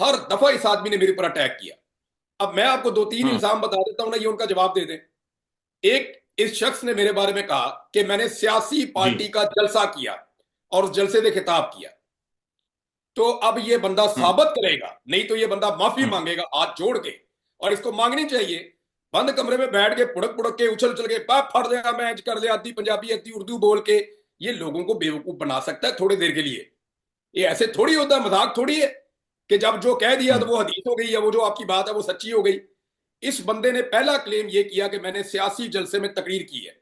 हर दफा इस आदमी ने मेरे ऊपर अटैक किया। अब मैं आपको दो तीन हम्म। इल्जाम बता देता हूं ना, ये उनका जवाब दे दें। एक, इस शख्स ने मेरे बारे में कहा कि मैंने सियासी जी। पार्टी का जलसा किया और उस जलसे में खिताब किया। तो अब ये बंदा हम्म। साबित करेगा, नहीं तो ये बंदा माफी हम्म। मांगेगा हाथ जोड़ के। और इसको मांगनी चाहिए। बंद कमरे में बैठ के पुड़क पुड़क के उछल उछल के बाप फड़ लिया, मैच कर लिया, आधी पंजाबी आधी उर्दू बोल के ये लोगों को बेवकूफ बना सकता है थोड़ी देर के लिए। ये ऐसे थोड़ी होता है, मजाक थोड़ी है कि जब जो कह दिया तो हम्म। वो हदीस हो गई, या वो जो आपकी बात है वो सच्ची हो गई। इस बंदे ने पहला क्लेम ये किया कि मैंने सियासी जलसे में तकरीर की है।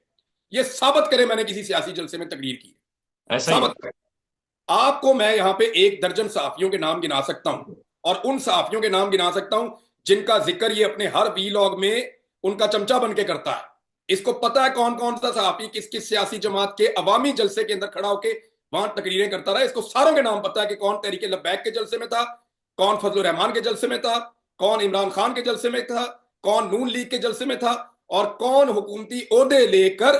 ये साबित करे मैंने किसी सियासी जलसे में तकरीर की है। ऐसा ही साबित है। करे। आपको मैं यहां पे एक दर्जन सहाफियों के नाम गिना सकता हूं, और उन सहाफियों के नाम गिना सकता हूं जिनका जिक्र ये अपने हर वीलॉग में उनका चमचा बन के करता है। इसको पता है कौन कौन सा सहाफी किस किस सियासी जमात के अवामी जलसे के अंदर खड़ा होकर वहां तकरीरें करता रहा। इसको सारों के नाम पता है कि कौन तहरीके लब्बैक के जलसे में था, कौन फजल रहमान के जलसे में था, कौन इमरान खान के जलसे में था, कौन नून लीग के जलसे में था, और कौन हुकूमती ओहदे लेकर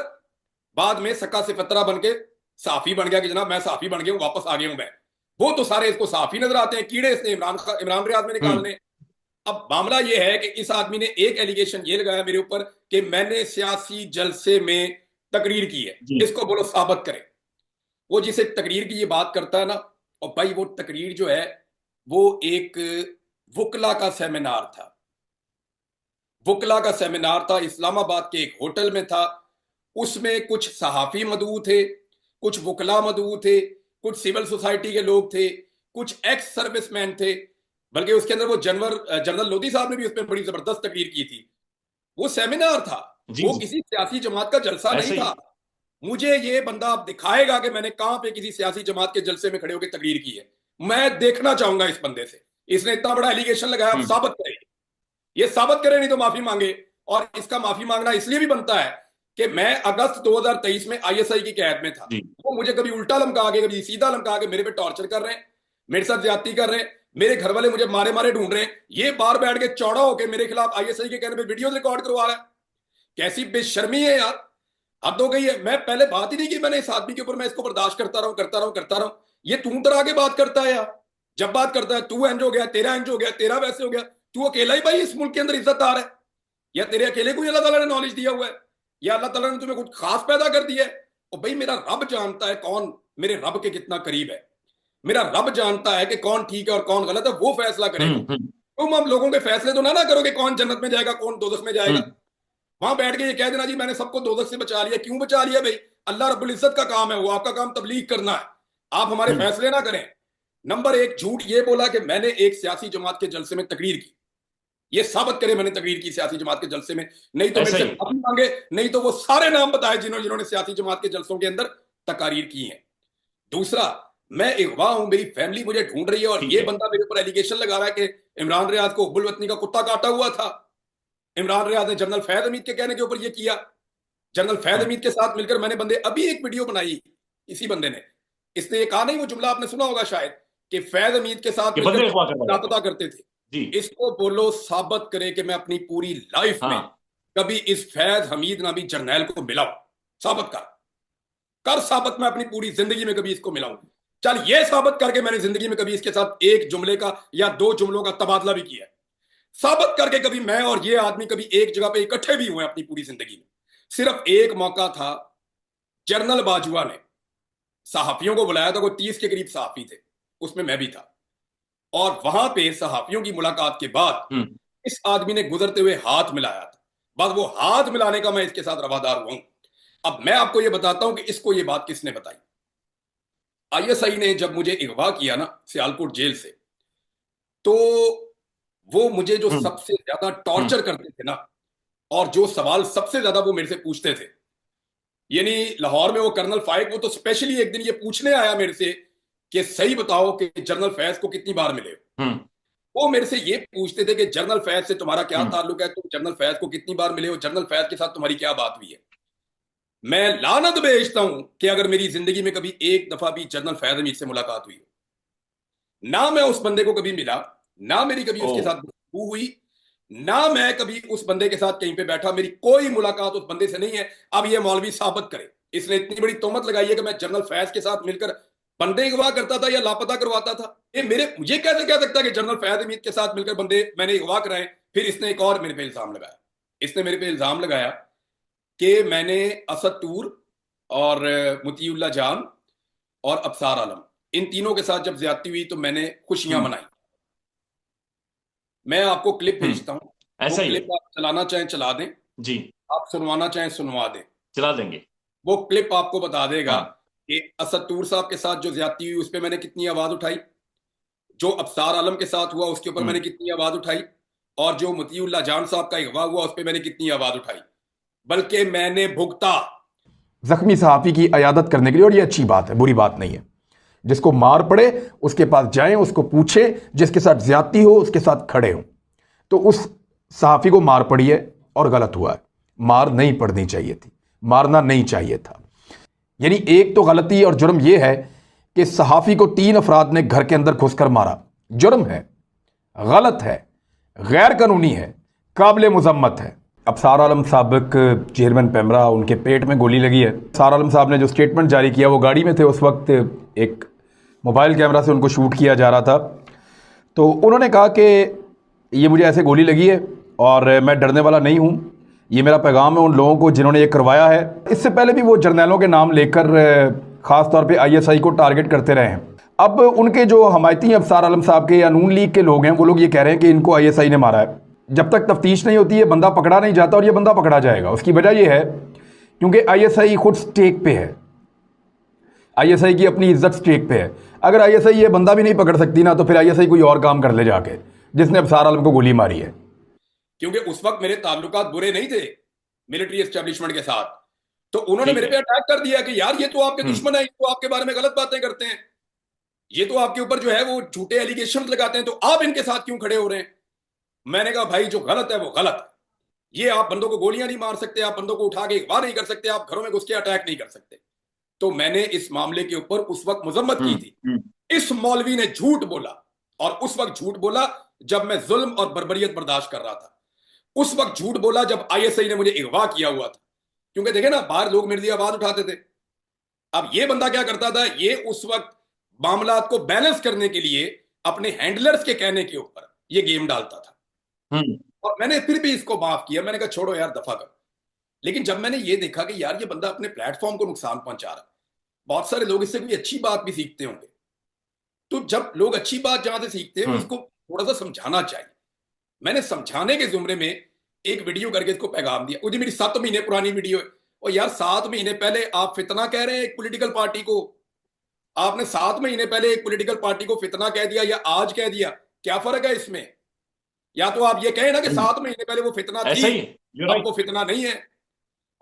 बाद में सक्का से फतरा बन के साफी बन गया कि जनाब मैं साफी बन गया हूं, वापस आ गया हूं मैं। वो तो सारे इसको साफी नजर आते हैं, कीड़े इसने इमरान रियाज में हम्म। निकालने। अब मामला ये है कि इस आदमी ने एक एलिगेशन ये लगाया मेरे ऊपर कि मैंने सियासी जलसे में तकरीर की है। जी। इसको बोलो साबित करें। वो जिसे तकरीर की ये बात करता है ना, और भाई वो तकरीर जो है वो एक वकला का सेमिनार था। वकला का सेमिनार था, इस्लामाबाद के एक होटल में था। उसमें कुछ सहाफी मदऊ थे, कुछ वकला मदऊ थे, कुछ सिविल सोसाइटी के लोग थे, कुछ एक्स सर्विसमैन थे। बल्कि उसके अंदर वो जनरल लोधी साहब ने भी उसमें बड़ी जबरदस्त तकरीर की थी। वो सेमिनार था, जी। वो जी। किसी सियासी जमात का जलसा नहीं ऐसा ही था। है। मुझे ये बंदा अब दिखाएगा कि मैंने कहां पे किसी सियासी जमात के जलसे में खड़े होकर तकरीर की है। मैं देखना चाहूंगा इस बंदे से। इसने इतना बड़ा एलिगेशन लगाया, आप हम्म। साबित करें। ये साबित करे, नहीं तो माफी मांगे। और इसका माफी मांगना इसलिए भी बनता है कि मैं अगस्त 2023 में आईएसआई की कैद में था। जी। वो मुझे कभी उल्टा लमका के कभी सीधा लमका के मेरे पे टॉर्चर कर रहे हैं, मेरे साथ ज्यादती कर रहे हैं। मेरे घर वाले मुझे मारे मारे ढूंढ रहे हैं। ये बाहर बैठ के चौड़ा होकर मेरे खिलाफ आईएसआई के कहने पे वीडियो रिकॉर्ड करवा रहा है। कैसी बेशर्मी है यार। हद हो गई है। मैं पहले बात ही नहीं की मैंने इस आदमी के ऊपर, मैं इसको बर्दाश्त करता रहूं करता रहूं करता रहूं। ये तू तरह के बात करता है यार। जब बात करता है तू इंज हो गया, तेरा इंज हो गया, तेरा वैसे हो गया। तू अकेला ही भाई इस मुल्क के अंदर इज्जतदार है, या तेरे अकेले को ही अल्लाह ताला ने नॉलेज दिया हुआ है, या अल्लाह ताला ने तुम्हें कुछ खास पैदा कर दिया है। और भाई मेरा रब जानता है कौन मेरे रब के कितना करीब है। मेरा रब जानता है कि कौन ठीक है और कौन गलत है, वो फैसला करेगा। हम्म। तुम हम लोगों के फैसले तो ना करो कि कौन जन्नत में जाएगा कौन दोजख में जाएगा। हम्म। वहां बैठ के ये कह देना जी मैंने सबको दोजख से बचा लिया। क्यों बचा लिया भाई? अल्लाह रब्बुल इज्जत का काम है वो, आपका काम तबलीग करना है। आप हमारे हम्म। फैसले ना करें। नंबर एक, झूठ ये बोला कि मैंने एक सियासी जमात के जलसे में तकरीर की। ये साबित करे मैंने तकरीर की सियासी जमात के जलसे में, नहीं तो मेरे ऐसा से ही है। माफी मांगे, नहीं तो वो सारे नाम बताए जिन्होंने जिन्होंने सियासी जमात के जलसों के अंदर तकारीर की है। दूसरा, मैं अगवा हूं, मेरी फैमिली मुझे ढूंढ रही है, और ठीक ये है। बंदा मेरे ऊपर एलिगेशन लगा रहा है कि इमरान रियाज को हुब्बुल वतनी का कुत्ता काटा हुआ था। इमरान रियाज ने जनरल फैद हमीद के कहने के ऊपर ये किया। जनरल फैद हम्म। हमीद के साथ मिलकर मैंने बंदे अभी एक वीडियो बनाई। इसी बंदे ने, इसने ये कहा नहीं, वो जुमला आपने सुना होगा शायद, कि फैद हमीद के साथ ये मिलकर बंदे अगवा करवा जाते हैं। लापता करते थे। जी। इसको बोलो साबित करे कि मैं अपनी पूरी लाइफ में हाँ। कभी इस फैज हमीद नामी जर्नैल को मिला हूं। साबित कर। कर साबित, मैं अपनी पूरी जिंदगी में कभी इसको मिला हूं। चल ये साबित करके मैंने जिंदगी में कभी इसके साथ एक जुमले का या दो जुमलों का तबादला भी किया है। साबित करके कभी मैं और ये आदमी कभी एक जगह पे इकट्ठे भी हुए अपनी पूरी जिंदगी में। सिर्फ एक मौका था, जनरल बाजुआ ने सहाफियों को बुलाया था, कोई 30 के करीब सहाफी थे, उसमें मैं भी था। और वहां पे सहाफियों की मुलाकात के बाद हम्म। इस आदमी ने गुजरते हुए हाथ मिलाया था। बस वो हाथ मिलाने का मैं इसके साथ रवादार हुआ हूं। अब मैं आपको ये बताता हूं कि इसको ये बात किसने बताई। आईएसआई ने जब मुझे अगवा किया ना सियालकोट जेल से, तो वो मुझे जो हम्म। सबसे ज्यादा हम्म। टॉर्चर करते थे ना, और जो सवाल सबसे ज्यादा वो मेरे से पूछते थे, यानी लाहौर में वो कर्नल फाइक, वो तो स्पेशली एक दिन ये पूछने आया मेरे से कि सही बताओ कि जनरल फैज को कितनी बार मिले हो। हम्म। वो मेरे से ये पूछते थे कि जनरल फैज से तुम्हारा क्या हम्म। ताल्लुक है, तुम जनरल फैज को कितनी बार मिले हो, जनरल फैज के साथ तुम्हारी क्या बात हुई है। मैं लानत भेजता हूं कि अगर मेरी जिंदगी में कभी एक दफा भी जनरल फैज हमीद से मुलाकात हुई हो। ना मैं उस बंदे को कभी मिला, ना मेरी कभी ओ। उसके साथ गुफ्तगू हुई, ना मैं कभी उस बंदे के साथ कहीं पे बैठा, मेरी कोई मुलाकात उस बंदे से नहीं है। अब ये मौलवी साबित करे। इसने इतनी बड़ी तोहमत लगाई है कि मैं जनरल फैज के साथ मिलकर बंदे अगवा करता था या लापता करवाता था। ये मुझे कैसे कह सकता है कि जनरल फैज हमीद के साथ मिलकर बंदे मैंने अगवा कराए। फिर इसने एक और मेरे पे इल्जाम लगाया। इसने मेरे पे इल्जाम लगाया कि मैंने असद टूर और मुतीउल्लाह जान और अबसार आलम, इन तीनों के साथ जब ज्यादती हुई तो मैंने खुशियां मनाई। मैं आपको क्लिप भेजता हूं, वो ऐसा ही है क्लिप आप चलाना चाहें चला दें, जी, आप सुनवाना चाहें सुनवा दें। चला देंगे। वो क्लिप आपको बता देगा हाँ। कि असद टूर साहब के साथ जो ज्यादती हुई उस पर मैंने कितनी आवाज उठाई, जो अबसार आलम के साथ हुआ उसके ऊपर मैंने कितनी आवाज उठाई, और जो मतीउल्लाह जान साहब का अगवा हुआ उस पर मैंने कितनी आवाज उठाई, बल्कि मैंने भुगता। जख्मी सहाफी की अयादत करने के लिए, और ये अच्छी बात है, बुरी बात नहीं है। जिसको मार पड़े उसके पास जाएं, उसको पूछें, जिसके साथ ज्यादती हो उसके साथ खड़े हों। तो उस सहाफी को मार पड़ी है और गलत हुआ है, मार नहीं पड़नी चाहिए थी, मारना नहीं चाहिए था। यानी एक तो गलती और जुर्म यह है कि सहाफी को 3 अफराद ने घर के अंदर घुसकर मारा, जुर्म है, गलत है, गैर कानूनी है, काबिल मुजम्मत है। अबसार आलम साबिक चेयरमैन पेमरा, उनके पेट में गोली लगी है। अबसार आलम साहब ने जो स्टेटमेंट जारी किया, वो गाड़ी में थे उस वक्त, एक मोबाइल कैमरा से उनको शूट किया जा रहा था। तो उन्होंने कहा कि ये मुझे ऐसे गोली लगी है और मैं डरने वाला नहीं हूँ, ये मेरा पैगाम है उन लोगों को जिन्होंने ये करवाया है। इससे पहले भी वो जर्नैलों के नाम लेकर ख़ास तौर पे आईएसआई को टारगेट करते रहे हैं। अब उनके जो हमायती अबसार आलम साहब के या नून लीग के लोग हैं, वो लोग ये कह रहे हैं कि इनको आईएसआई ने मारा है। जब तक तफ्तीश नहीं होती है बंदा पकड़ा नहीं जाता, और ये बंदा पकड़ा जाएगा। उसकी वजह यह है क्योंकि आईएसआई खुद स्टेक पे है, आईएसआई की अपनी इज्जत स्टेक पे है। अगर आईएसआई ये बंदा भी नहीं पकड़ सकती ना, तो फिर आईएसआई कोई और काम कर ले जाके, जिसने अबसार आलम को गोली मारी है। क्योंकि उस वक्त मेरे ताल्लुकात बुरे नहीं थे मिलिट्री एस्टेब्लिशमेंट के साथ, तो उन्होंने मेरे पे अटैक कर दिया कि यार ये तो आपके दुश्मन है, ये तो आपके बारे में गलत बातें करते हैं, ये तो आपके ऊपर जो है वो झूठे एलिगेशन लगाते हैं, तो आप इनके साथ क्यों खड़े हो रहे हैं। मैंने कहा भाई जो गलत है वो गलत है। ये आप बंदों को गोलियां नहीं मार सकते, आप बंदों को उठा के अगवा नहीं कर सकते, आप घरों में घुस के अटैक नहीं कर सकते। तो मैंने इस मामले के ऊपर उस वक्त मजम्मत की थी। इस मौलवी ने झूठ बोला, और उस वक्त झूठ बोला जब मैं जुल्म और बर्बरियत बर्दाश्त कर रहा था। उस वक्त झूठ बोला जब आईएसआई ने मुझे अगवा किया हुआ था। क्योंकि देखे ना, बाहर लोग मेरे लिए आवाज उठाते थे। अब ये बंदा क्या करता था, ये उस वक्त मामलात को बैलेंस करने के लिए अपने हैंडलर्स के कहने के ऊपर ये गेम डालता था। और मैंने फिर भी इसको माफ किया, मैंने कहा छोड़ो यार, दफा कर। लेकिन जब मैंने ये देखा कि यार ये बंदा अपने प्लेटफॉर्म को नुकसान पहुंचा रहा है, बहुत सारे लोग इससे कोई अच्छी बात भी सीखते होंगे, तो जब लोग अच्छी बात जहां से सीखते हैं उसको थोड़ा सा समझाना चाहिए। मैंने समझाने के जुमरे में एक वीडियो करके इसको पैगाम दिया। वो जी मेरी 7 महीने पुरानी वीडियो है। और यार 7 महीने पहले आप फितना कह रहे हैं एक पॉलिटिकल पार्टी को, आपने 7 महीने पहले एक पॉलिटिकल पार्टी को फितना कह दिया या आज कह दिया, क्या फर्क है इसमें। या तो आप ये कहें ना कि 7 महीने पहले वो फितना थी, अब वो फितना नहीं है।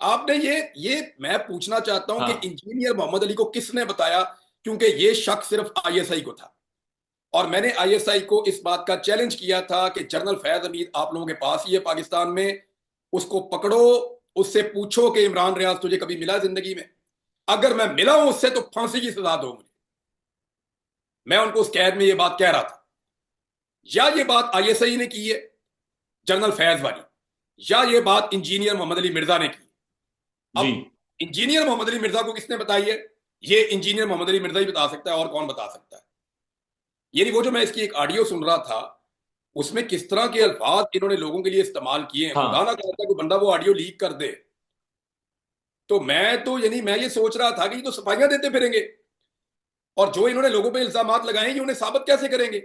आपने ये मैं पूछना चाहता हूं कि इंजीनियर मोहम्मद अली को किसने बताया, क्योंकि ये शक सिर्फ आईएसआई को था। और मैंने आईएसआई को इस बात का चैलेंज किया था कि जनरल फैज हमीद आप लोगों के पास ही है पाकिस्तान में, उसको पकड़ो, उससे पूछो कि इमरान रियाज तुझे कभी मिला जिंदगी में, अगर मैं मिला हूं उससे तो फांसी की सजा दो मुझे। मैं उनको उस कैद में ये बात कह रहा था। या ये बात आईएसआई ने की है जनरल फैज वाली, या ये बात इंजीनियर मोहम्मद अली मिर्जा ने की। अब इंजीनियर मोहम्मद अली मिर्जा को किसने बताई है, ये इंजीनियर मोहम्मद अली मिर्जा ही बता सकता है, और कौन बता सकता है। यानी वो जो मैं इसकी एक ऑडियो सुन रहा था, उसमें किस तरह के अल्फाज इन्होंने लोगों के लिए इस्तेमाल किए हैं, खुदा ना करता कि बंदा वो ऑडियो लीक कर दे। तो मैं ये सोच रहा था कि ये तो सफाइयां देते फिरेंगे, और जो इन्होंने लोगों पे इल्जामात लगाए ये उन्हें साबित कैसे करेंगे।